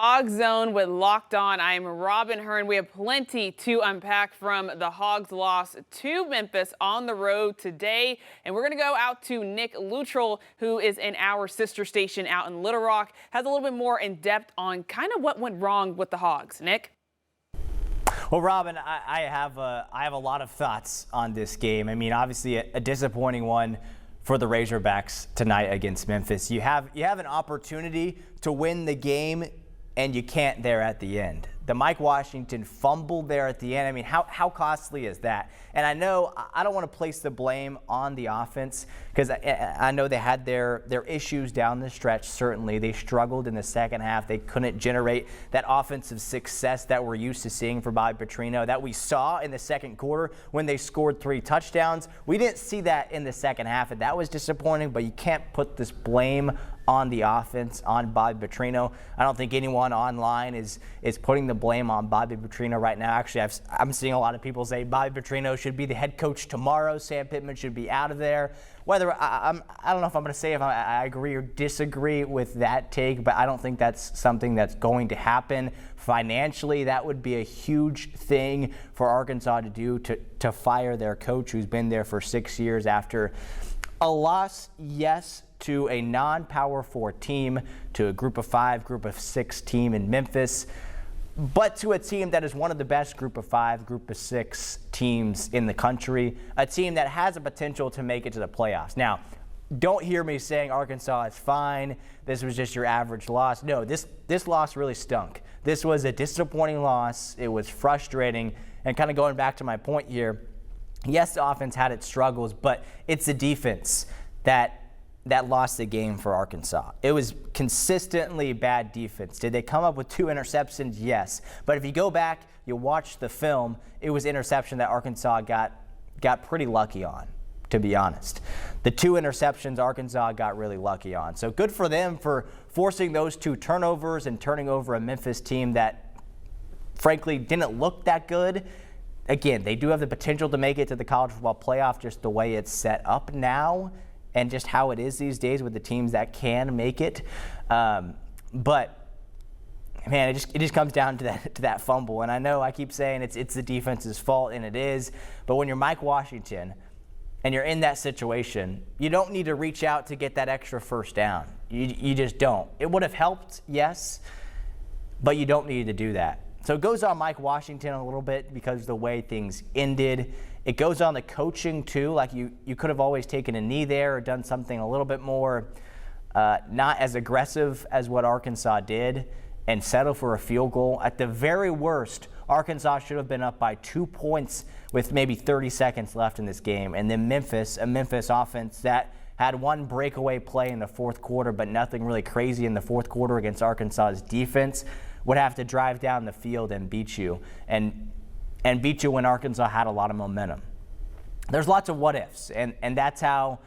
Hog Zone with Locked On. I am Robyn Hearn. We have plenty to unpack from the Hogs' loss to Memphis on the road today. And we're going to go out to Nick Luttrell, who is in our sister station out in Little Rock, has a little bit more in depth on kind of what went wrong with the Hogs. Nick? Well, Robyn, I have a lot of thoughts on this game. I mean, obviously a disappointing one for the Razorbacks tonight against Memphis. You have an opportunity to win the game, and you can't there at the end. The Mike Washington fumble there at the end. I mean, how costly is that? And I know I don't want to place the blame on the offense because I know they had their issues down the stretch. Certainly, they struggled in the second half. They couldn't generate that offensive success that we're used to seeing for Bobby Petrino that we saw in the second quarter when they scored 3 touchdowns. We didn't see that in the second half, and that was disappointing. But you can't put this blame on the offense, on Bobby Petrino. I don't think anyone online is putting the blame on Bobby Petrino right now. Actually, I'm seeing a lot of people say Bobby Petrino should be the head coach tomorrow. Sam Pittman should be out of there. Whether I don't know if I'm going to say if I agree or disagree with that take, but I don't think that's something that's going to happen. Financially, that would be a huge thing for Arkansas to do, to fire their coach who's been there for 6 years after a loss, yes, to a non-Power 4 team, to a Group of 5, Group of 6 team in Memphis, but to a team that is one of the best Group of 5, Group of 6 teams in the country, a team that has a potential to make it to the playoffs. Now, don't hear me saying Arkansas is fine, this was just your average loss. No, this loss really stunk. This was a disappointing loss. It was frustrating, and kind of going back to my point here, yes, the offense had its struggles, but it's the defense that lost the game for Arkansas. It was consistently bad defense. Did they come up with 2 interceptions? Yes. But if you go back, you watch the film, it was interception that Arkansas got pretty lucky on, to be honest. The 2 interceptions Arkansas got really lucky on. So good for them for forcing those 2 turnovers and turning over a Memphis team that, frankly, didn't look that good. Again, they do have the potential to make it to the college football playoff, just the way it's set up now and just how it is these days with the teams that can make it. But man, it just comes down to that fumble. And I know I keep saying it's the defense's fault, and it is. But when you're Mike Washington and you're in that situation, you don't need to reach out to get that extra first down. You just don't. It would have helped, yes, but you don't need to do that. So it goes on Mike Washington a little bit because of the way things ended. It goes on the coaching too. Like you could have always taken a knee there or done something a little bit more not as aggressive as what Arkansas did and settle for a field goal. At the very worst, Arkansas should have been up by 2 points with maybe 30 seconds left in this game. And then a Memphis offense that had one breakaway play in the fourth quarter, but nothing really crazy in the fourth quarter against Arkansas's defense, would have to drive down the field and beat you, and beat you when Arkansas had a lot of momentum. There's lots of what ifs, and that's how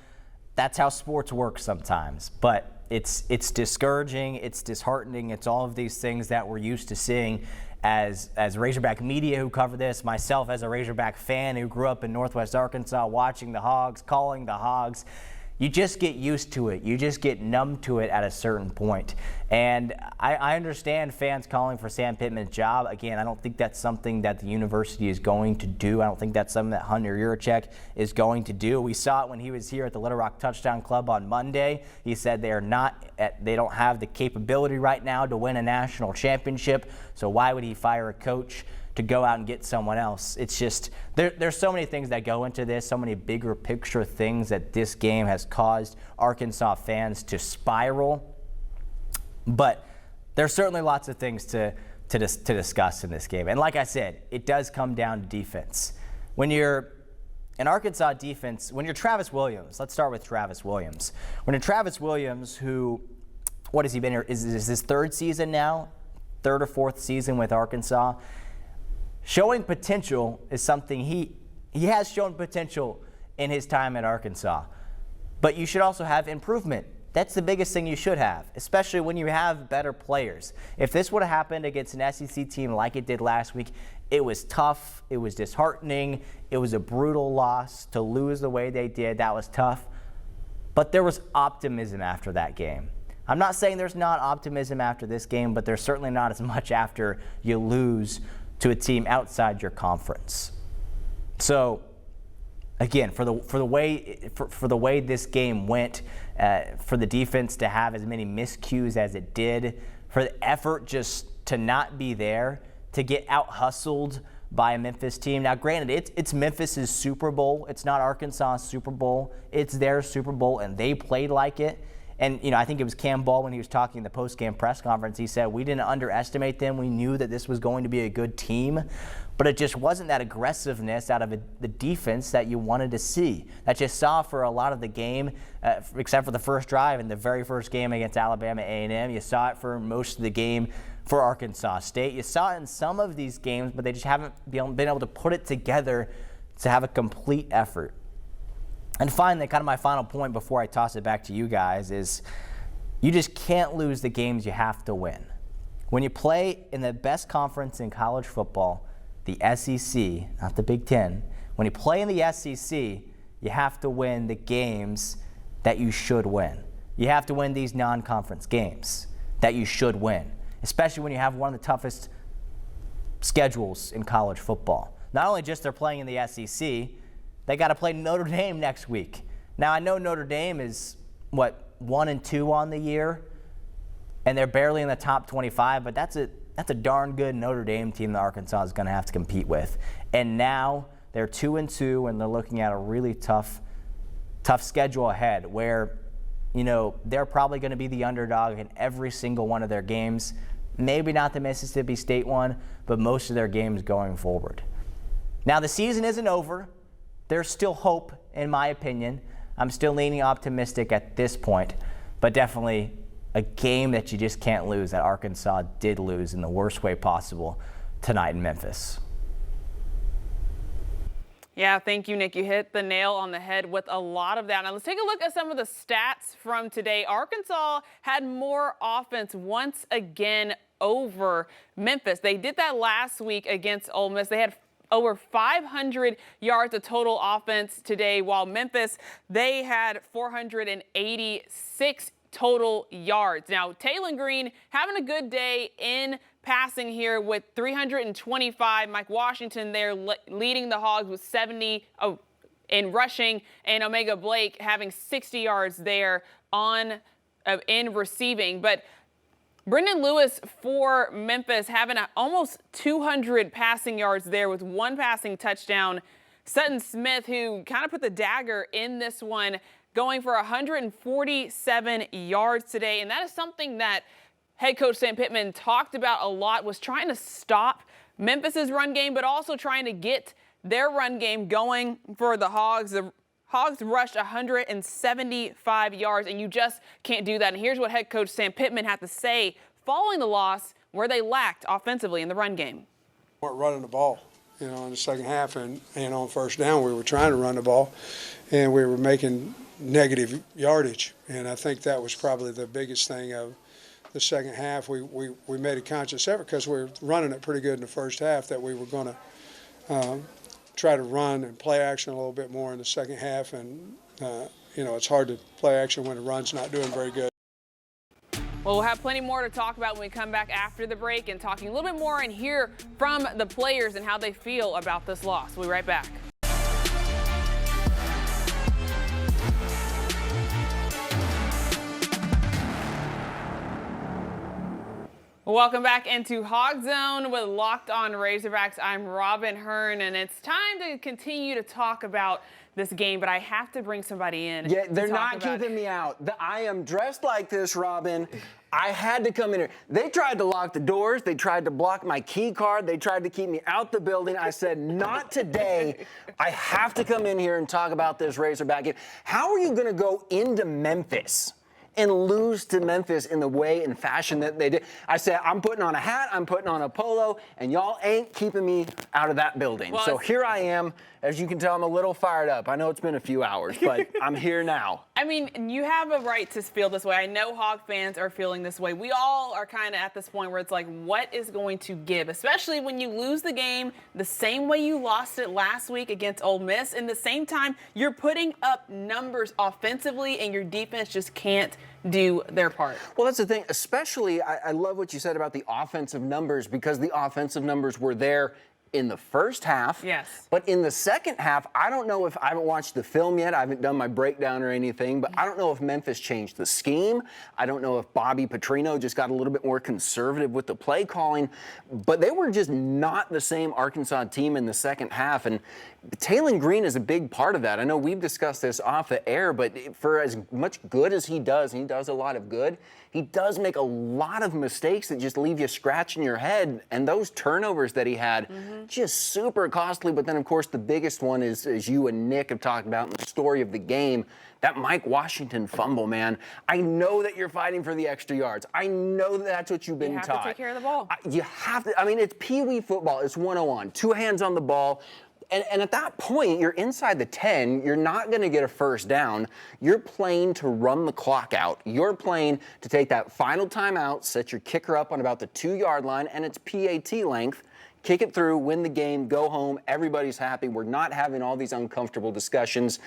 sports work sometimes. But it's discouraging, it's disheartening, it's all of these things that we're used to seeing as Razorback media who cover this, myself as a Razorback fan who grew up in Northwest Arkansas watching the Hogs, calling the Hogs. You just get used to it. You just get numb to it at a certain point. And I understand fans calling for Sam Pittman's job. Again, I don't think that's something that the university is going to do. I don't think that's something that Hunter Yurachek is going to do. We saw it when he was here at the Little Rock Touchdown Club on Monday. He said they don't have the capability right now to win a national championship. So why would he fire a coach to go out and get someone else? It's just, there's so many things that go into this, so many bigger picture things that this game has caused Arkansas fans to spiral. But there's certainly lots of things to discuss in this game. And like I said, it does come down to defense. When you're an Arkansas defense, when you're Travis Williams, let's start with Travis Williams. When you're Travis Williams, who, what has he been here? Is his 3rd season now? 3rd or 4th season with Arkansas? Showing potential is something he has shown potential in his time at Arkansas. But you should also have improvement. That's the biggest thing you should have, especially when you have better players. If this would have happened against an SEC team like it did last week, it was tough, it was disheartening, it was a brutal loss to lose the way they did. That was tough. But there was optimism after that game. I'm not saying there's not optimism after this game, but there's certainly not as much after you lose to a team outside your conference. So, again, for the way this game went, for the defense to have as many miscues as it did, for the effort just to not be there, to get out-hustled by a Memphis team. Now, granted, it's Memphis's Super Bowl. It's not Arkansas's Super Bowl. It's their Super Bowl, and they played like it. And, I think it was Cam Ball when he was talking in the post-game press conference. He said, we didn't underestimate them. We knew that this was going to be a good team. But it just wasn't that aggressiveness out of the defense that you wanted to see, that you saw for a lot of the game, except for the first drive in the very first game against Alabama A&M. You saw it for most of the game for Arkansas State. You saw it in some of these games, but they just haven't been able to put it together to have a complete effort. And finally, kind of my final point before I toss it back to you guys is you just can't lose the games you have to win. When you play in the best conference in college football, the SEC, not the Big Ten, when you play in the SEC, you have to win the games that you should win. You have to win these non-conference games that you should win, especially when you have one of the toughest schedules in college football. Not only just they're playing in the SEC, they got to play Notre Dame next week. Now, I know Notre Dame is, 1-2 on the year, and they're barely in the top 25, but that's a darn good Notre Dame team that Arkansas is going to have to compete with. And now they're 2-2, and they're looking at a really tough schedule ahead where, they're probably going to be the underdog in every single one of their games. Maybe not the Mississippi State one, but most of their games going forward. Now, the season isn't over. There's still hope, in my opinion. I'm still leaning optimistic at this point, but definitely a game that you just can't lose that Arkansas did lose in the worst way possible tonight in Memphis. Yeah, thank you, Nick. You hit the nail on the head with a lot of that. Now, let's take a look at some of the stats from today. Arkansas had more offense once again over Memphis. They did that last week against Ole Miss. They had over 500 yards of total offense today, while Memphis, they had 486 total yards. Now, Taylon Green having a good day in passing here with 325. Mike Washington there leading the Hogs with 70 in rushing, and Omega Blake having 60 yards there in receiving. But Brendan Lewis for Memphis having almost 200 passing yards there with one passing touchdown. Sutton Smith, who kind of put the dagger in this one, going for 147 yards today. And that is something that head coach Sam Pittman talked about a lot, was trying to stop Memphis's run game, but also trying to get their run game going for the Hogs. The Hogs rushed 175 yards, and you just can't do that. And here's what head coach Sam Pittman had to say following the loss, where they lacked offensively in the run game. We weren't running the ball, in the second half, and on first down we were trying to run the ball, and we were making negative yardage. And I think that was probably the biggest thing of the second half. We made a conscious effort because we were running it pretty good in the first half that we were going to try to run and play action a little bit more in the second half, and it's hard to play action when the run's not doing very good. Well, we'll have plenty more to talk about when we come back after the break, and talking a little bit more and hear from the players and how they feel about this loss. We'll be right back. Welcome back into Hog Zone with Locked On Razorbacks. I'm Robyn Hearn, and it's time to continue to talk about this game, but I have to bring somebody in. Yeah, they're not keeping me out. I am dressed like this, Robyn. I had to come in here. They tried to lock the doors. They tried to block my key card. They tried to keep me out the building. I said, not today. I have to come in here and talk about this Razorback game. How are you going to go into Memphis and lose to Memphis in the way and fashion that they did? I said, I'm putting on a hat, I'm putting on a polo, and y'all ain't keeping me out of that building. Well, so here I am. As you can tell, I'm a little fired up. I know it's been a few hours, but I'm here now. I mean, you have a right to feel this way. I know Hog fans are feeling this way. We all are kind of at this point where it's like, what is going to give? Especially when you lose the game the same way you lost it last week against Ole Miss. And the same time, you're putting up numbers offensively, and your defense just can't do their part. Well, that's the thing. Especially, I love what you said about the offensive numbers, because the offensive numbers were there in the first half. Yes. But in the second half, I don't know if I haven't watched the film yet. I haven't done my breakdown or anything, but I don't know if Memphis changed the scheme. I don't know if Bobby Petrino just got a little bit more conservative with the play calling, but they were just not the same Arkansas team in the second half. And Taylon Green is a big part of that. I know we've discussed this off the air, but for as much good as he does, and he does a lot of good, he does make a lot of mistakes that just leave you scratching your head. And those turnovers that he had, just super costly. But then, of course, the biggest one is, as you and Nick have talked about in the story of the game, that Mike Washington fumble, man. I know that you're fighting for the extra yards. I know that that's what you've been taught. You have to take care of the ball. You have to. I mean, it's Pee-wee football. It's 101. 2 hands on the ball. And at that point, you're inside the 10. You're not going to get a first down. You're playing to run the clock out. You're playing to take that final timeout, set your kicker up on about the 2-yard line, and it's PAT length. Kick it through, win the game, go home. Everybody's happy. We're not having all these uncomfortable discussions.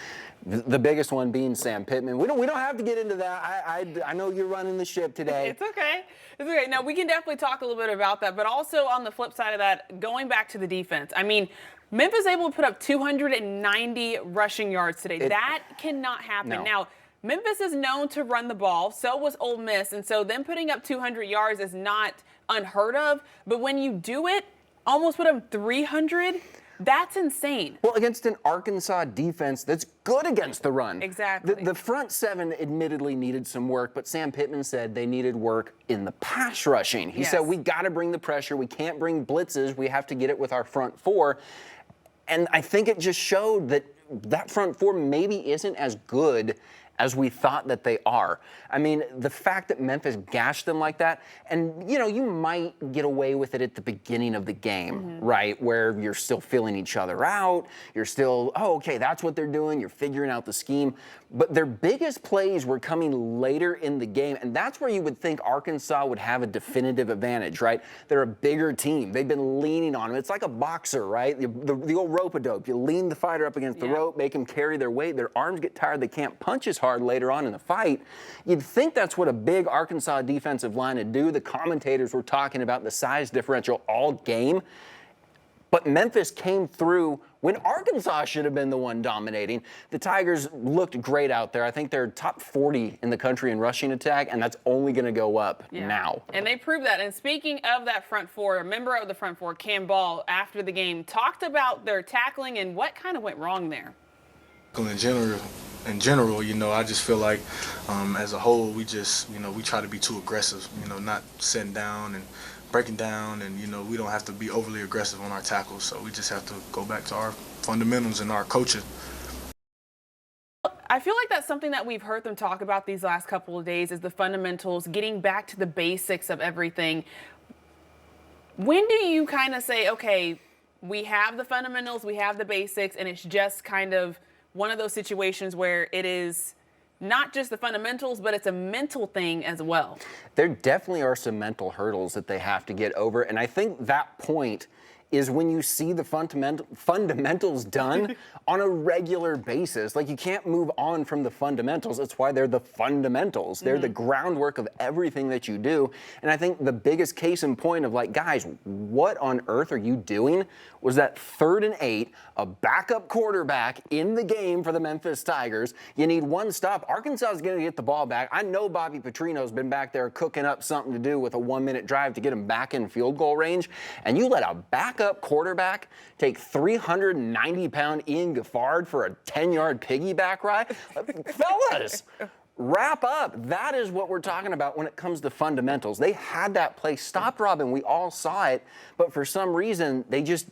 The biggest one being Sam Pittman. We don't have to get into that. I know you're running the ship today. It's okay. It's okay. Now, we can definitely talk a little bit about that, but also on the flip side of that, going back to the defense. I mean, Memphis able to put up 290 rushing yards today. That cannot happen. No. Now, Memphis is known to run the ball. So was Ole Miss. And so them putting up 200 yards is not unheard of. But when you do it, almost put up 300, that's insane. Well, against an Arkansas defense that's good against the run. Exactly. The front seven admittedly needed some work, but Sam Pittman said they needed work in the pass rushing. He said, we got to bring the pressure. We can't bring blitzes. We have to get it with our front four. And I think it just showed that that front four maybe isn't as good as we thought that they are. I mean, the fact that Memphis gashed them like that, and, you know, you might get away with it at the beginning of the game, right, where you're still feeling each other out, you're still, oh, okay, that's what they're doing, you're figuring out the scheme. But their biggest plays were coming later in the game, and that's where you would think Arkansas would have a definitive advantage, right? They're a bigger team. They've been leaning on them. It's like a boxer, right? The old rope-a-dope. You lean the fighter up against the rope, make them carry their weight. Their arms get tired. They can't punch as hard later on in the fight. You'd think that's what a big Arkansas defensive line would do. The commentators were talking about the size differential all game. But Memphis came through when Arkansas should have been the one dominating. The Tigers looked great out there. I think they're top 40 in the country in rushing attack, and that's only going to go up now. And they proved that. And speaking of that front four, a member of the front four, Cam Ball, after the game, talked about their tackling and what kind of went wrong there. In general, you know, I just feel like as a whole, we just, you know, we try to be too aggressive, you know, not sitting down and breaking down, and, you know, we don't have to be overly aggressive on our tackles, so we just have to go back to our fundamentals and our coaching. I feel like that's something that we've heard them talk about these last couple of days is the fundamentals, getting back to the basics of everything. When do you kind of say, okay, we have the fundamentals, we have the basics, and it's just kind of one of those situations where it is not just the fundamentals, but it's a mental thing as well? There definitely are some mental hurdles that they have to get over, and I think that point is when you see the fundamentals done on a regular basis. Like, you can't move on from the fundamentals. That's why they're the fundamentals. They're the groundwork of everything that you do. And I think the biggest case in point of, like, guys, what on earth are you doing was that 3rd and 8, a backup quarterback in the game for the Memphis Tigers. You need one stop. Arkansas is going to get the ball back. I know Bobby Petrino's been back there cooking up something to do with a 1-minute drive to get him back in field goal range. And you let a backup quarterback take 390-pound Ian Gaffard for a 10-yard piggyback ride? Fellas, wrap up. That is what we're talking about when it comes to fundamentals. They had that play stopped, Robyn. We all saw it, but for some reason, they just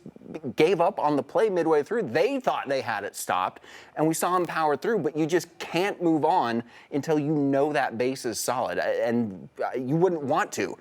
gave up on the play midway through. They thought they had it stopped, and we saw them power through, but you just can't move on until you know that base is solid, and you wouldn't want to.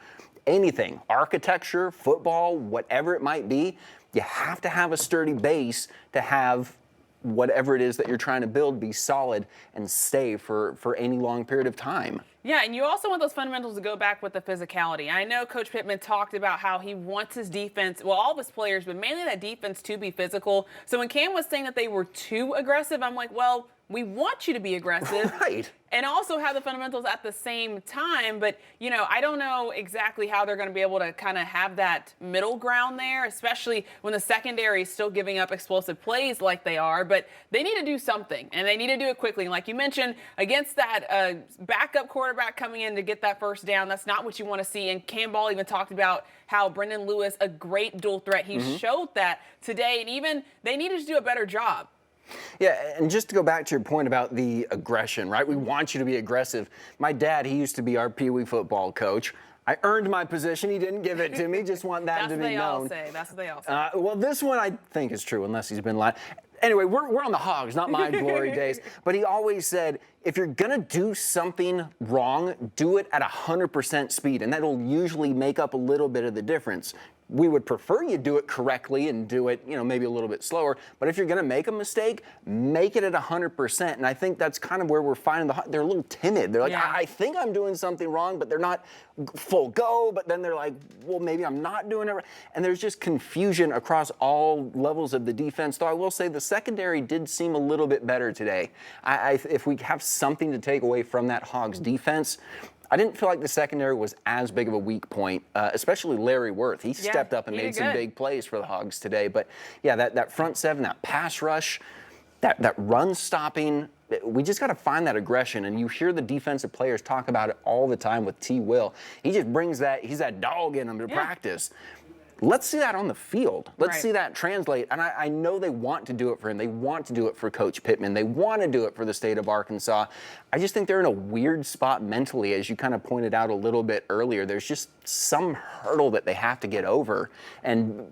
Anything, architecture, football, whatever it might be, you have to have a sturdy base to have whatever it is that you're trying to build be solid and stay for any long period of time. Yeah, and you also want those fundamentals to go back with the physicality. I know Coach Pittman talked about how he wants his defense, well, all of his players, but mainly that defense to be physical. So when Cam was saying that they were too aggressive, I'm like, well, we want you to be aggressive. Right. And also have the fundamentals at the same time. But, you know, I don't know exactly how they're going to be able to kind of have that middle ground there, especially when the secondary is still giving up explosive plays like they are. But they need to do something, and they need to do it quickly. And like you mentioned, against that backup quarterback coming in to get that first down, that's not what you want to see. And Cam Ball even talked about how Brendan Lewis, a great dual threat, he showed that today. And even they needed to do a better job. Yeah, and just to go back to your point about the aggression, right? We want you to be aggressive. My dad, he used to be our Pee Wee football coach. I earned my position. He didn't give it to me. Just want that to be known. That's what they all say. Well, this one I think is true, unless he's been lying. Anyway, we're on the Hogs, not my glory days. But he always said, if you're going to do something wrong, do it at 100% speed, and that'll usually make up a little bit of the difference. We would prefer you do it correctly and do it, maybe a little bit slower. But if you're going to make a mistake, make it at 100%. And I think that's kind of where we're finding they're a little timid. They're like, Yeah. I think I'm doing something wrong, but they're not full go. But then they're like, well, maybe I'm not doing it right. And there's just confusion across all levels of the defense. Though I will say the secondary did seem a little bit better today. If we have something to take away from that Hogs defense, I didn't feel like the secondary was as big of a weak point, especially Larry Worth. He stepped up and made some big plays for the Hogs today. But, yeah, that front seven, that pass rush, that run stopping, we just got to find that aggression. And you hear the defensive players talk about it all the time with T. Will. He just brings he's that dog in him to practice. Let's see that on the field. Let's see that translate. And I know they want to do it for him. They want to do it for Coach Pittman. They want to do it for the state of Arkansas. I just think they're in a weird spot mentally, as you kind of pointed out a little bit earlier. There's just some hurdle that they have to get over. And,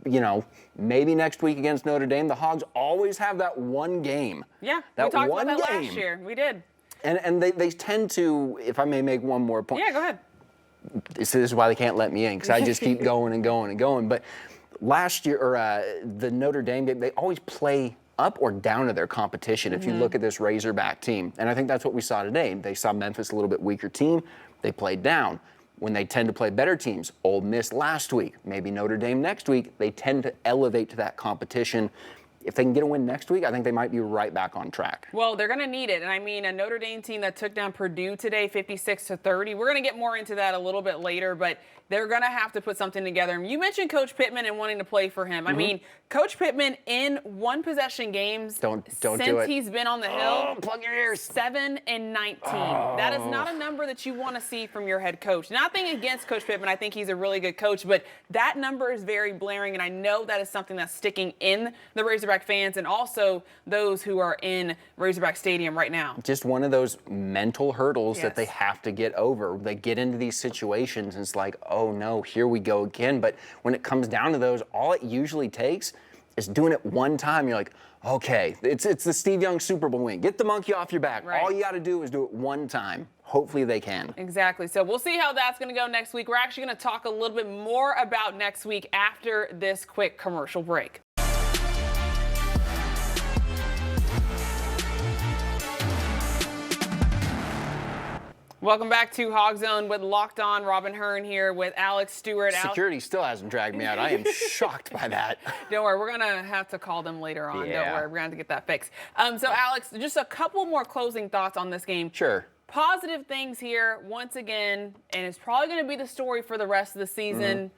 maybe next week against Notre Dame, the Hogs always have that one game. Yeah, that we talked one about that game. last year. We did. And they tend to, if I may make one more point. Yeah, go ahead. This is why they can't let me in, because I just keep going and going and going. But last year, the Notre Dame game, they always play up or down to their competition if you look at this Razorback team. And I think that's what we saw today. They saw Memphis a little bit weaker team. They played down. When they tend to play better teams, Ole Miss last week, maybe Notre Dame next week, they tend to elevate to that competition. If they can get a win next week, I think they might be right back on track. Well, they're going to need it. And I mean, a Notre Dame team that took down Purdue today, 56-30. We're going to get more into that a little bit later, but they're going to have to put something together. And you mentioned Coach Pittman and wanting to play for him. I mean, Coach Pittman in one possession games Don't since do it. he's been on the hill. Plug your ears. 7-19. That is not a number that you want to see from your head coach. Nothing against Coach Pittman. I think he's a really good coach, but that number is very blaring, and I know that is something that's sticking in the Razorback fans and also those who are in Razorback Stadium right now. Just one of those mental hurdles that they have to get over. They get into these situations and it's like, oh no, here we go again. But when it comes down to those, all it usually takes is doing it one time. You're like, okay, it's the Steve Young Super Bowl win. Get the monkey off your back. Right. All you got to do is do it one time. Hopefully they can. Exactly. So we'll see how that's going to go next week. We're actually going to talk a little bit more about next week after this quick commercial break. Welcome back to Hog Zone with Locked On. Robyn Hearn here with Alex Stewart. Security still hasn't dragged me out. I am shocked by that. Don't worry, we're going to have to call them later on. Yeah. Don't worry, we're going to have to get that fixed. So, Alex, just a couple more closing thoughts on this game. Sure. Positive things here, once again, and it's probably going to be the story for the rest of the season,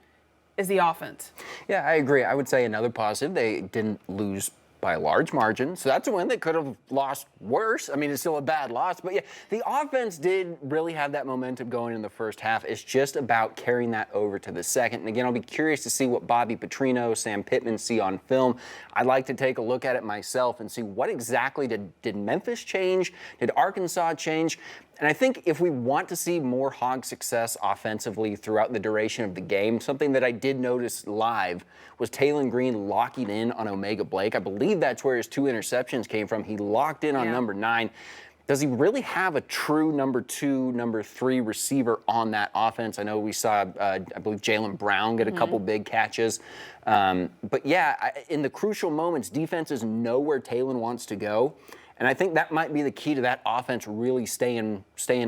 is the offense. Yeah, I agree. I would say another positive, they didn't lose by a large margin. So that's a win. They could have lost worse. I mean, it's still a bad loss. But yeah, the offense did really have that momentum going in the first half. It's just about carrying that over to the second. And again, I'll be curious to see what Bobby Petrino, Sam Pittman see on film. I'd like to take a look at it myself and see what exactly did Memphis change? Did Arkansas change? And I think if we want to see more Hog success offensively throughout the duration of the game, something that I did notice live was Taylon Green locking in on Omega Blake. I believe that's where his 2 interceptions came from. He locked in on number 9. Does he really have a true number 2, number 3 receiver on that offense? I know we saw, I believe, Jaylen Brown get a couple big catches. But yeah, in the crucial moments, defenses know where Taylon wants to go. And I think that might be the key to that offense really staying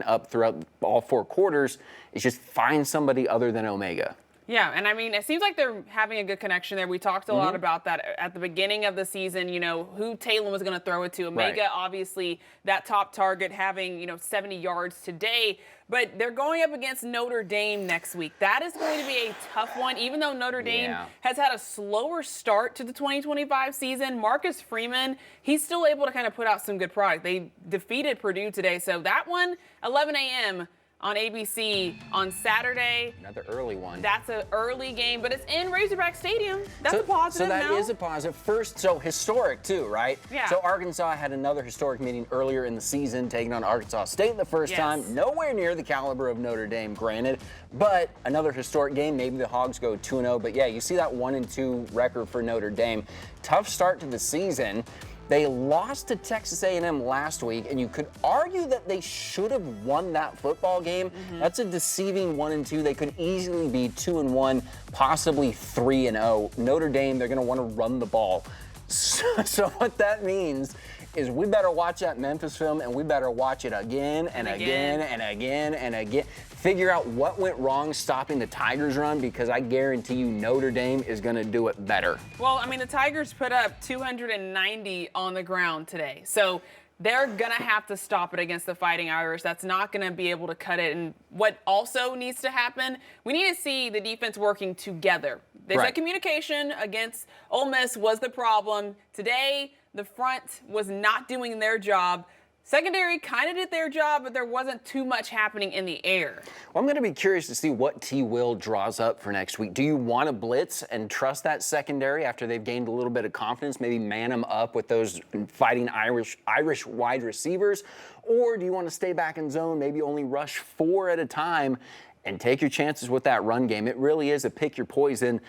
up throughout all 4 quarters, is just find somebody other than Omega. Yeah, and I mean, it seems like they're having a good connection there. We talked a lot about that at the beginning of the season, who Talon was going to throw it to. Omega, obviously, that top target, having, 70 yards today. But they're going up against Notre Dame next week. That is going to be a tough one, even though Notre Dame has had a slower start to the 2025 season. Marcus Freeman, he's still able to kind of put out some good product. They defeated Purdue today, so that one, 11 a.m., on ABC on Saturday. Another early one. That's an early game, but it's in Razorback Stadium. That's a positive. So that is a positive. First, so historic too, right? Yeah. So Arkansas had another historic meeting earlier in the season, taking on Arkansas State the first time. Nowhere near the caliber of Notre Dame, granted, but another historic game. Maybe the Hogs go 2-0, but yeah, you see that 1-2 record for Notre Dame. Tough start to the season. They lost to Texas A&M last week, and you could argue that they should have won that football game. That's a deceiving 1-2. They could easily be 2-1, possibly 3-0. Notre Dame, they're going to want to run the ball. So what that means is we better watch that Memphis film, and we better watch it again and again and again and again. Figure out what went wrong stopping the Tigers' run, because I guarantee you Notre Dame is going to do it better. Well, I mean, the Tigers put up 290 on the ground today. So they're going to have to stop it against the Fighting Irish. That's not going to be able to cut it. And what also needs to happen, we need to see the defense working together. They said communication against Ole Miss was the problem. Today, the front was not doing their job. Secondary kind of did their job, but there wasn't too much happening in the air. Well, I'm going to be curious to see what T. Will draws up for next week. Do you want to blitz and trust that secondary after they've gained a little bit of confidence, maybe man them up with those Fighting Irish wide receivers? Or do you want to stay back in zone, maybe only rush 4 at a time and take your chances with that run game? It really is a pick your poison.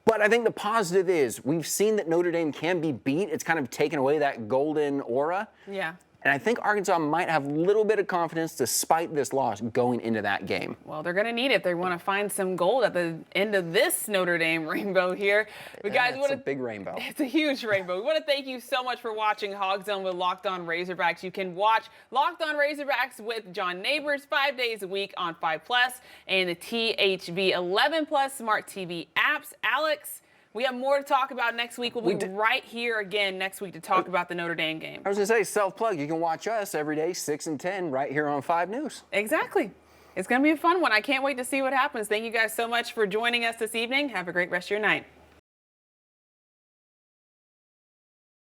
But I think the positive is we've seen that Notre Dame can be beat. It's kind of taken away that golden aura. Yeah. And I think Arkansas might have a little bit of confidence despite this loss going into that game. Well, they're going to need it. They want to find some gold at the end of this Notre Dame rainbow here. But guys, it's a big rainbow. It's a huge rainbow. We want to thank you so much for watching Hog Zone with Locked On Razorbacks. You can watch Locked On Razorbacks with John Neighbors 5 days a week on 5 Plus and the THV 11 Plus Smart TV apps. Alex, we have more to talk about next week. We'll be right here again next week to talk about the Notre Dame game. I was going to say, self-plug. You can watch us every day, 6 and 10, right here on 5 News. Exactly. It's going to be a fun one. I can't wait to see what happens. Thank you guys so much for joining us this evening. Have a great rest of your night.